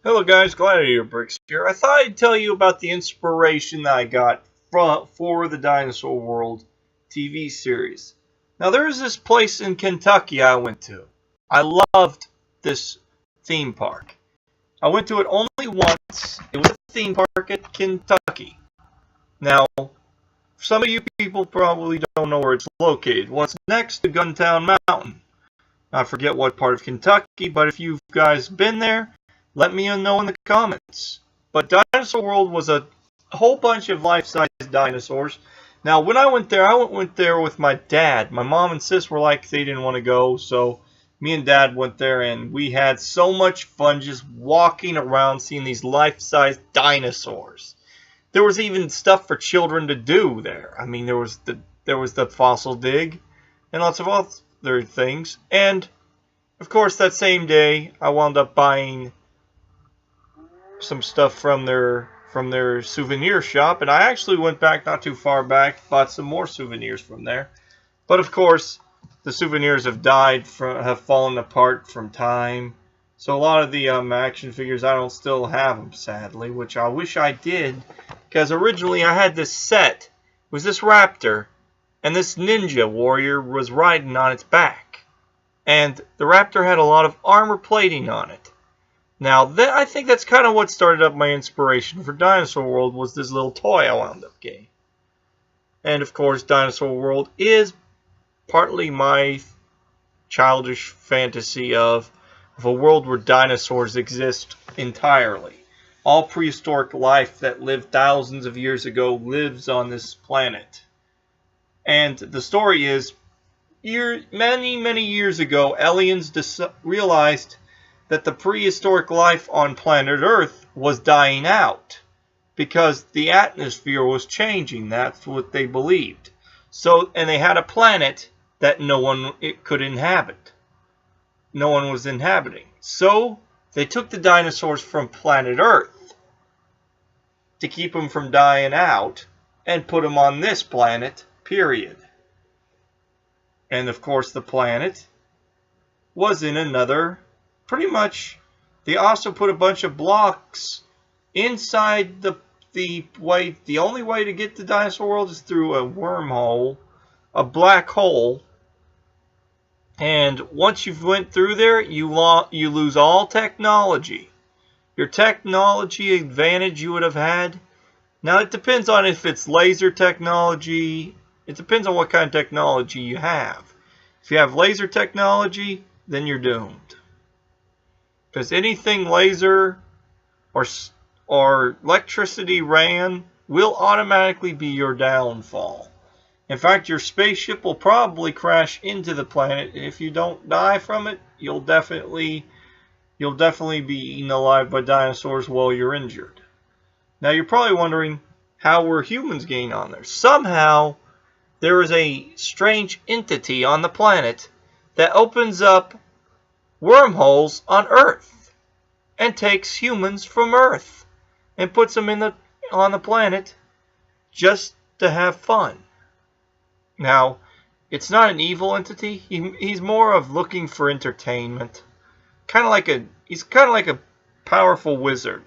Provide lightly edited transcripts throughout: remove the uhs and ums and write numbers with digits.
Hello guys, Gladiator Bricks here. I thought I'd tell you about the inspiration that I got for the Dinosaur World TV series. Now there's this place in Kentucky I went to. I loved this theme park. I went to it only once. It was a theme park at Kentucky. Now, some of you people probably don't know where it's located. Well, it's next to Guntown Mountain. I forget what part of Kentucky, but if you guys been there, let me know in the comments. But Dinosaur World was a whole bunch of life-size dinosaurs. Now, when I went there with my dad. My mom and sis were like, they didn't want to go, so me and dad went there, and we had so much fun just walking around seeing these life-size dinosaurs. There was even stuff for children to do there. I mean, there was the fossil dig and lots of other things. And of course, that same day, I wound up buying some stuff from their souvenir shop, and I actually went back not too far back, bought some more souvenirs from there. But of course, the souvenirs have fallen apart from time. So a lot of the action figures, I don't still have them, sadly, which I wish I did, because originally I had this set. It was this raptor, and this ninja warrior was riding on its back. And the raptor had a lot of armor plating on it. Now, I think that's kind of what started up my inspiration for Dinosaur World, was this little toy I wound up getting. And of course, Dinosaur World is partly my childish fantasy of a world where dinosaurs exist entirely. All prehistoric life that lived thousands of years ago lives on this planet. And the story is, many years ago, aliens realized that the prehistoric life on planet Earth was dying out because the atmosphere was changing. That's what they believed. And they had a planet that no one could inhabit. No one was inhabiting. So they took the dinosaurs from planet Earth to keep them from dying out and put them on this planet, period. And of course the planet was in another, pretty much, they also put a bunch of blocks inside the only way to get to Dinosaur World is through a wormhole, a black hole. And once you've went through there, you lose all technology. Your technology advantage you would have had. Now it depends on if it's laser technology. It depends on what kind of technology you have. If you have laser technology, then you're doomed. Because anything laser or electricity ran will automatically be your downfall. In fact, your spaceship will probably crash into the planet. If you don't die from it, you'll definitely be eaten alive by dinosaurs while you're injured. Now you're probably wondering, how were humans getting on there? Somehow there is a strange entity on the planet that opens up wormholes on Earth and takes humans from Earth and puts them on the planet just to have fun. Now, it's not an evil entity. He's more of looking for entertainment. He's kind of like a powerful wizard.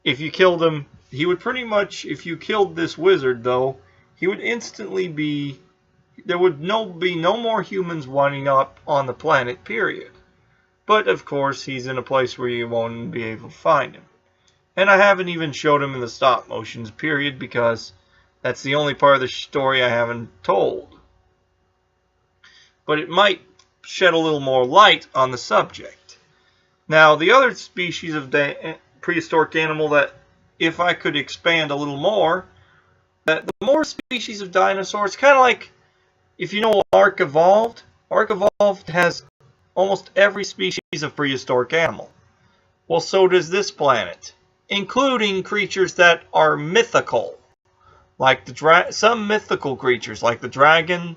If you killed him, he would pretty much, if you killed this wizard though, he would instantly be, there would be no more humans winding up on the planet, period. But of course, he's in a place where you won't be able to find him. And I haven't even showed him in the stop motions, period, because that's the only part of the story I haven't told. But it might shed a little more light on the subject. Now, the other species of prehistoric animal that, if I could expand a little more, that the more species of dinosaurs, kind of like, if you know Ark Evolved has almost every species of prehistoric animal. Well, so does this planet, including creatures that are mythical. Like some mythical creatures, like the dragon,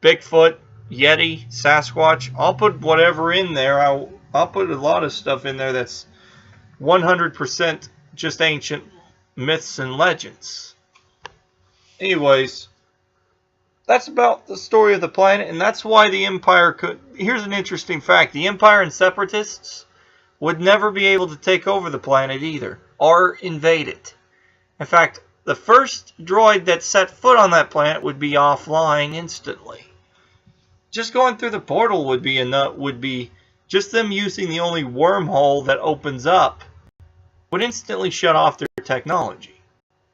Bigfoot, Yeti, Sasquatch. I'll put whatever in there. I'll put a lot of stuff in there that's 100% just ancient myths and legends. Anyways, that's about the story of the planet, and that's why the Empire could... Here's an interesting fact. The Empire and Separatists would never be able to take over the planet either, or invade it. In fact, the first droid that set foot on that planet would be offline instantly. Just going through the portal would be just them using the only wormhole that opens up would instantly shut off their technology.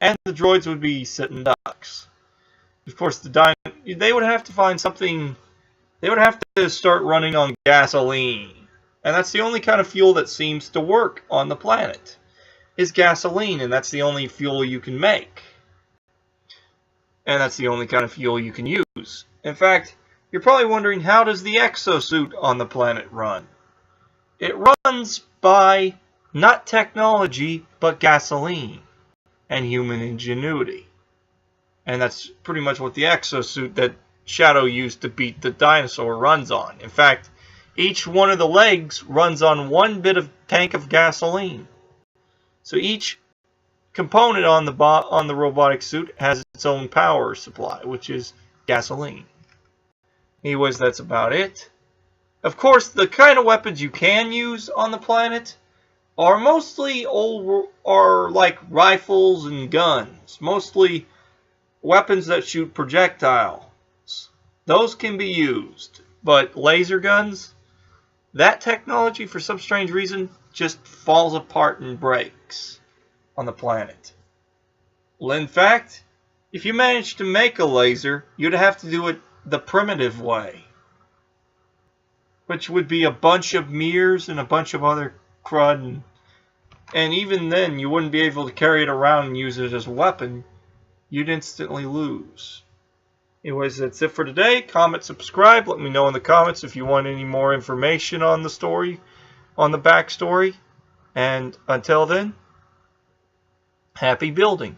And the droids would be sitting ducks. Of course, they would have to find something. They would have to start running on gasoline. And that's the only kind of fuel that seems to work on the planet, is gasoline, and that's the only fuel you can make. And that's the only kind of fuel you can use. In fact, you're probably wondering, how does the exosuit on the planet run? It runs by not technology, but gasoline and human ingenuity. And that's pretty much what the exosuit that Shadow used to beat the dinosaur runs on. In fact, each one of the legs runs on one bit of tank of gasoline. So each component on the robotic suit has its own power supply, which is gasoline. Anyways, that's about it. Of course, the kind of weapons you can use on the planet are mostly like rifles and guns. Mostly weapons that shoot projectiles. Those can be used. But laser guns, that technology, for some strange reason, just falls apart and breaks on the planet. Well, in fact, if you managed to make a laser, you'd have to do it the primitive way, which would be a bunch of mirrors and a bunch of other crud, and even then you wouldn't be able to carry it around and use it as a weapon. You'd instantly lose. Anyways, that's it for today. Comment, subscribe. Let me know in the comments if you want any more information on the story, on the backstory. And until then, happy building.